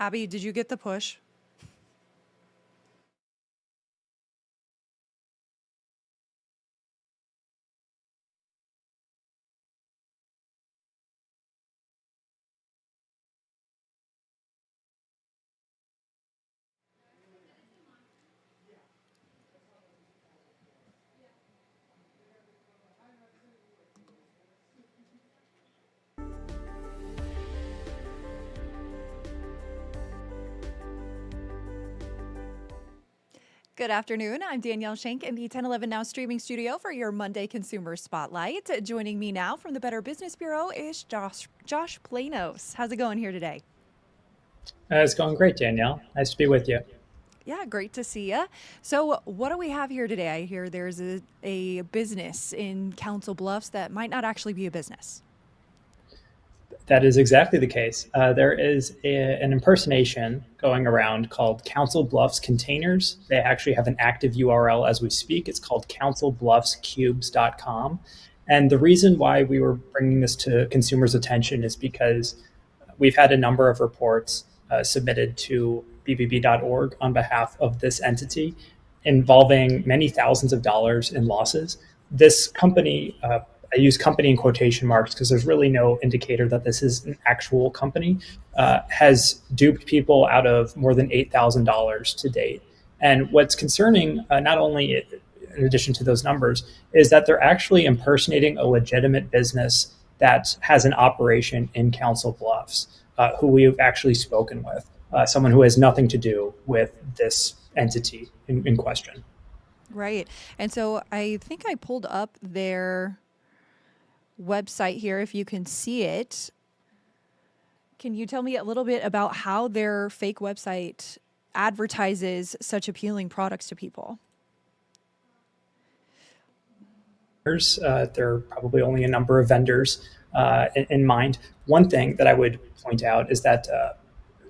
Abby, did you get the push? Good afternoon. I'm Danielle Schenk in the 1011 Now streaming studio for your Monday Consumer Spotlight. Joining me now from the Better Business Bureau is Josh Planos. How's it going here today? It's going great, Danielle. Nice to be with you. Yeah, great to see you. So, what do we have here today? I hear there's a business in Council Bluffs that might not actually be a business. That is exactly the case. There is an impersonation going around called Council Bluffs Containers. They actually have an active URL as we speak. It's called councilbluffscubes.com. And the reason why we were bringing this to consumers' attention is because we've had a number of reports submitted to BBB.org on behalf of this entity involving many thousands of dollars in losses. This company, I use company in quotation marks because there's really no indicator that this is an actual company, has duped people out of more than $8,000 to date. And what's concerning, not only in addition to those numbers, is that they're actually impersonating a legitimate business that has an operation in Council Bluffs, who we've actually spoken with, someone who has nothing to do with this entity in question. Right. And so I think I pulled up their website here if you can see it. Can you tell me a little bit about how their fake website advertises such appealing products to people? There are probably only a number of vendors in mind. One thing that I would point out is that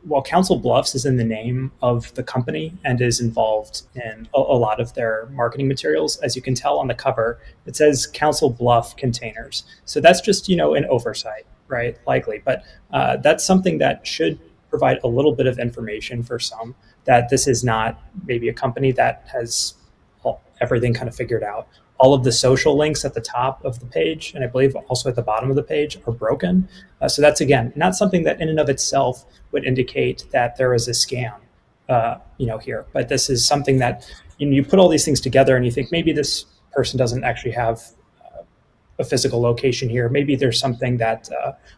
while Council Bluffs is in the name of the company and is involved in a lot of their marketing materials, as you can tell on the cover, it says Council Bluff Containers. So that's just, an oversight, right? Likely. But that's something that should provide a little bit of information for some, that this is not maybe a company that has everything kind of figured out. All of the social links at the top of the page, and I believe also at the bottom of the page, are broken. So that's, again, not something that in and of itself would indicate that there is a scam, here. But this is something that you put all these things together and you think maybe this person doesn't actually have a physical location here. Maybe there's something that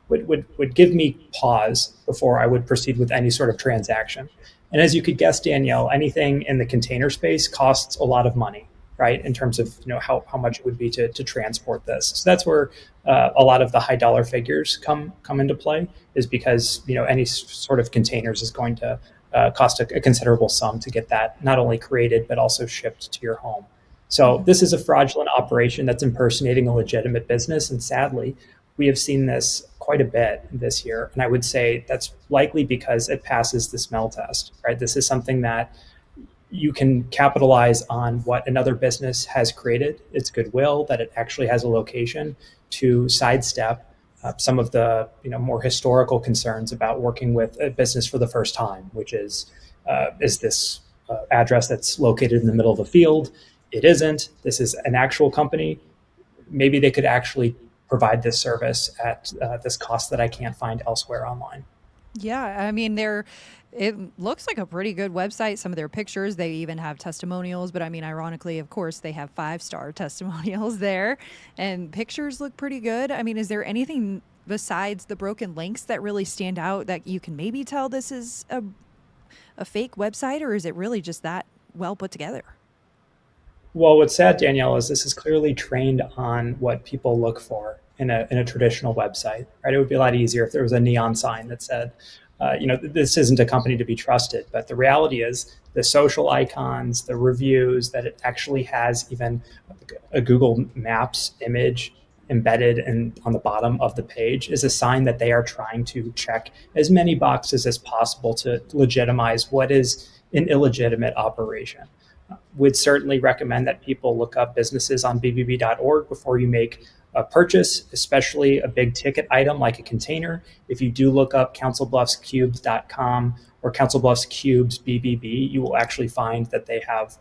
would give me pause before I would proceed with any sort of transaction. And as you could guess, Danielle, anything in the container space costs a lot of money, right? In terms of how much it would be to transport this. So that's where a lot of the high dollar figures come into play, is because any sort of containers is going to cost a considerable sum to get that not only created but also shipped to your home. So this is a fraudulent operation that's impersonating a legitimate business, and sadly, we have seen this quite a bit this year. And I would say that's likely because it passes the smell test, right? This is something that you can capitalize on what another business has created, its goodwill, that it actually has a location, to sidestep some of the more historical concerns about working with a business for the first time, which is this address that's located in the middle of a field? It isn't. This is an actual company. Maybe they could actually provide this service at this cost that I can't find elsewhere online. Yeah, I mean, it looks like a pretty good website. Some of their pictures, they even have testimonials, but I mean, ironically, of course, they have 5-star testimonials there, and pictures look pretty good. I mean, is there anything besides the broken links that really stand out that you can maybe tell this is a fake website, or is it really just that well put together? Well, what's sad, Danielle, is this is clearly trained on what people look for in a traditional website, right? It would be a lot easier if there was a neon sign that said, this isn't a company to be trusted. But the reality is the social icons, the reviews, that it actually has even a Google Maps image embedded on the bottom of the page, is a sign that they are trying to check as many boxes as possible to legitimize what is an illegitimate operation. Would certainly recommend that people look up businesses on bbb.org before you make a purchase, especially a big ticket item like a container. If you do look up councilbluffscubes.com or Council Bluffs Cubes BBB, you will actually find that they have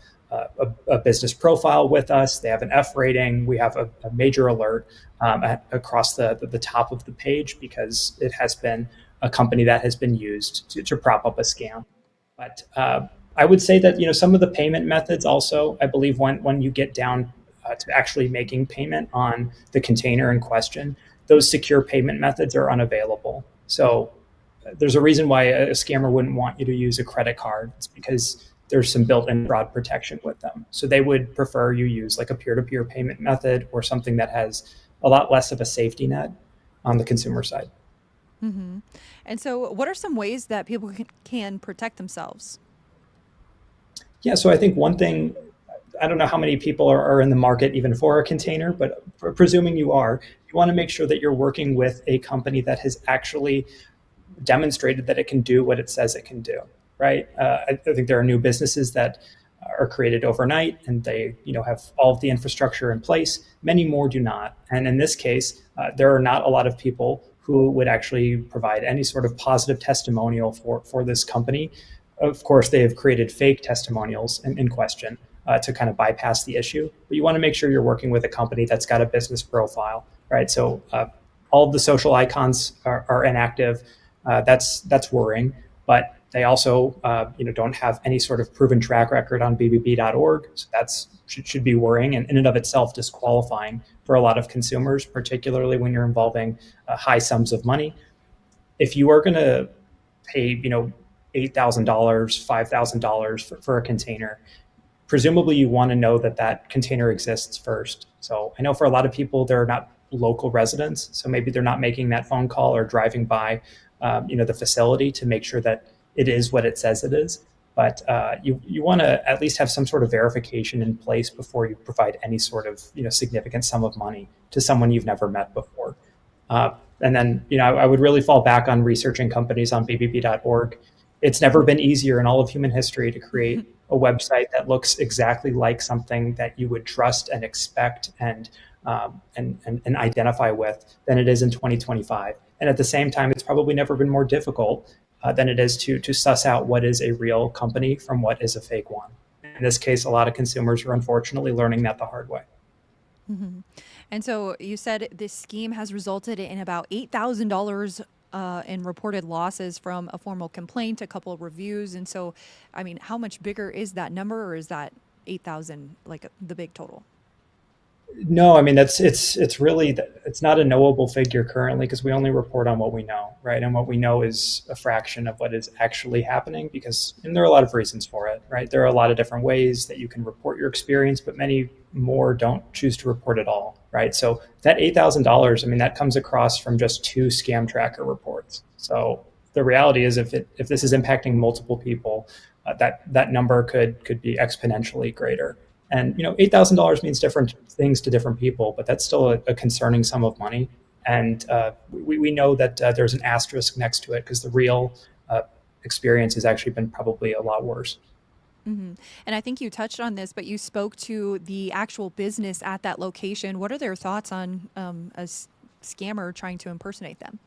a business profile with us. They have an F rating. We have a major alert across the top of the page because it has been a company that has been used to prop up a scam. But I would say that some of the payment methods also, I believe when you get down to actually making payment on the container in question, those secure payment methods are unavailable. So there's a reason why a scammer wouldn't want you to use a credit card. It's because there's some built-in fraud protection with them. So they would prefer you use like a peer-to-peer payment method or something that has a lot less of a safety net on the consumer side. Mm-hmm. And so, what are some ways that people can protect themselves? Yeah, so I think one thing, I don't know how many people are in the market even for a container, but presuming you are, you want to make sure that you're working with a company that has actually demonstrated that it can do what it says it can do, right? I think there are new businesses that are created overnight and they have all of the infrastructure in place. Many more do not. And in this case, there are not a lot of people who would actually provide any sort of positive testimonial for this company. Of course, they have created fake testimonials in question to kind of bypass the issue. But you want to make sure you're working with a company that's got a business profile, right? So all of the social icons are inactive. That's worrying. But they also don't have any sort of proven track record on BBB.org. So that's should be worrying and in and of itself disqualifying for a lot of consumers, particularly when you're involving high sums of money. If you are going to pay, $8,000, $5,000 for a container, presumably you want to know that container exists first. So I know for a lot of people, they're not local residents. So maybe they're not making that phone call or driving by, the facility to make sure that it is what it says it is. But you want to at least have some sort of verification in place before you provide any sort of significant sum of money to someone you've never met before. And then I would really fall back on researching companies on BBB.org. It's never been easier in all of human history to create a website that looks exactly like something that you would trust and expect and identify with than it is in 2025. And at the same time, it's probably never been more difficult than it is to suss out what is a real company from what is a fake one. In this case, a lot of consumers are unfortunately learning that the hard way. Mm-hmm. And so you said this scheme has resulted in about $8,000 in reported losses from a formal complaint, a couple of reviews. And so, I mean, how much bigger is that number, or is that 8,000 like the big total? No, I mean it's really it's not a knowable figure currently because we only report on what we know, right? And what we know is a fraction of what is actually happening and there are a lot of reasons for it, right? There are a lot of different ways that you can report your experience, but many more don't choose to report at all, right? So that $8,000, I mean, that comes across from just 2 scam tracker reports. So the reality is if this is impacting multiple people, that number could be exponentially greater. And $8,000 means different things to different people, but that's still a concerning sum of money. And we know that there's an asterisk next to it because the real experience has actually been probably a lot worse. Mm-hmm. And I think you touched on this, but you spoke to the actual business at that location. What are their thoughts on a scammer trying to impersonate them?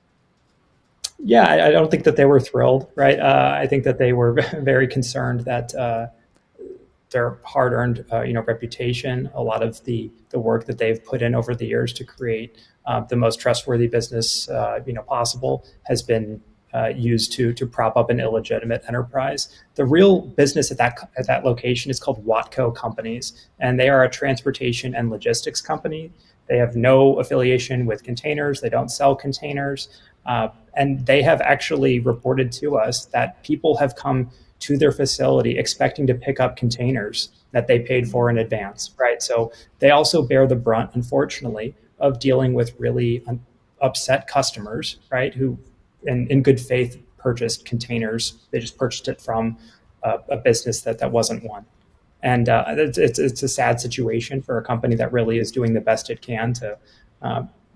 Yeah, I don't think that they were thrilled, right? I think that they were very concerned that their hard-earned, reputation, a lot of the work that they've put in over the years to create the most trustworthy business, possible, has been used to prop up an illegitimate enterprise. The real business at that location is called Watco Companies, and they are a transportation and logistics company. They have no affiliation with containers. They don't sell containers, and they have actually reported to us that people have come to their facility expecting to pick up containers that they paid for in advance, right? So they also bear the brunt, unfortunately, of dealing with really upset customers, right? Who, in good faith, purchased containers. They just purchased it from a business that wasn't one. And it's a sad situation for a company that really is doing the best it can to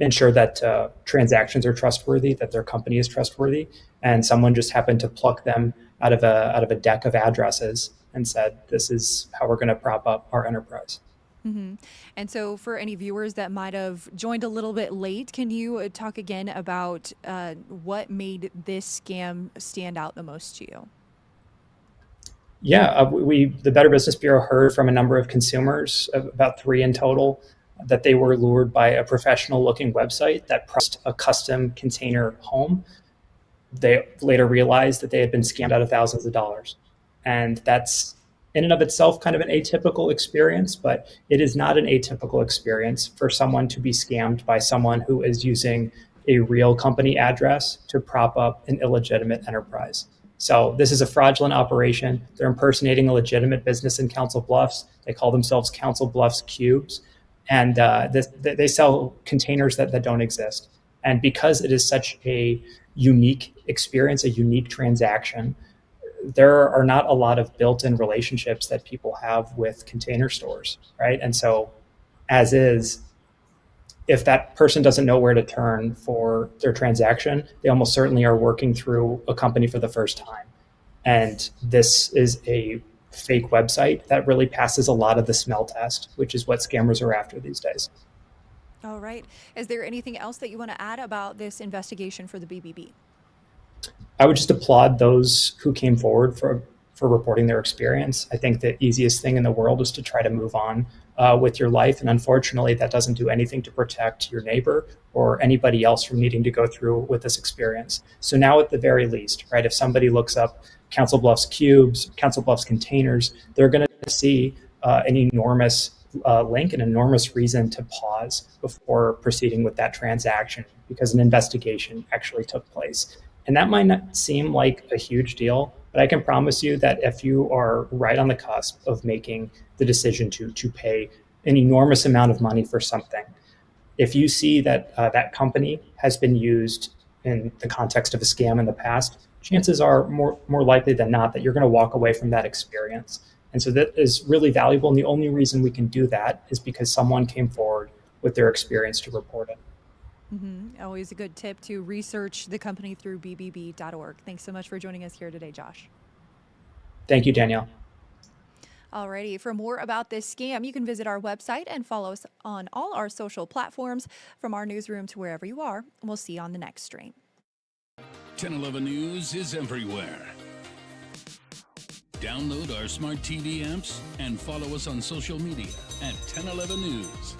ensure that transactions are trustworthy, that their company is trustworthy, and someone just happened to pluck them out of a deck of addresses and said, "This is how we're going to prop up our enterprise." Mm-hmm. And so, for any viewers that might have joined a little bit late, can you talk again about what made this scam stand out the most to you? Yeah, the Better Business Bureau heard from a number of consumers, about three in total, that they were lured by a professional looking website that promised a custom container home. They later realized that they had been scammed out of thousands of dollars. And that's in and of itself kind of an atypical experience, but it is not an atypical experience for someone to be scammed by someone who is using a real company address to prop up an illegitimate enterprise. So this is a fraudulent operation. They're impersonating a legitimate business in Council Bluffs. They call themselves Council Bluffs Cubes, and they sell containers that don't exist. And because it is such a unique experience, a unique transaction, there are not a lot of built-in relationships that people have with container stores, right? And so, as is, if that person doesn't know where to turn for their transaction, they almost certainly are working through a company for the first time. And this is a fake website that really passes a lot of the smell test, which is what scammers are after these days. All right. Is there anything else that you want to add about this investigation for the BBB? I would just applaud those who came forward for reporting their experience. I think the easiest thing in the world is to try to move on with your life. And unfortunately, that doesn't do anything to protect your neighbor or anybody else from needing to go through with this experience. So now at the very least, right, if somebody looks up Council Bluffs Cubes, Council Bluffs Containers, they're going to see an enormous link, an enormous reason to pause before proceeding with that transaction because an investigation actually took place. And that might not seem like a huge deal, but I can promise you that if you are right on the cusp of making the decision to pay an enormous amount of money for something, if you see that that company has been used in the context of a scam in the past, chances are more likely than not that you're going to walk away from that experience. And so that is really valuable. And the only reason we can do that is because someone came forward with their experience to report it. Mm-hmm. Always a good tip to research the company through bbb.org. Thanks so much for joining us here today, Josh. Thank you, Danielle. Alrighty, for more about this scam, you can visit our website and follow us on all our social platforms, from our newsroom to wherever you are. And we'll see you on the next stream. 1011 News is everywhere. Download our smart TV apps and follow us on social media at 1011 News.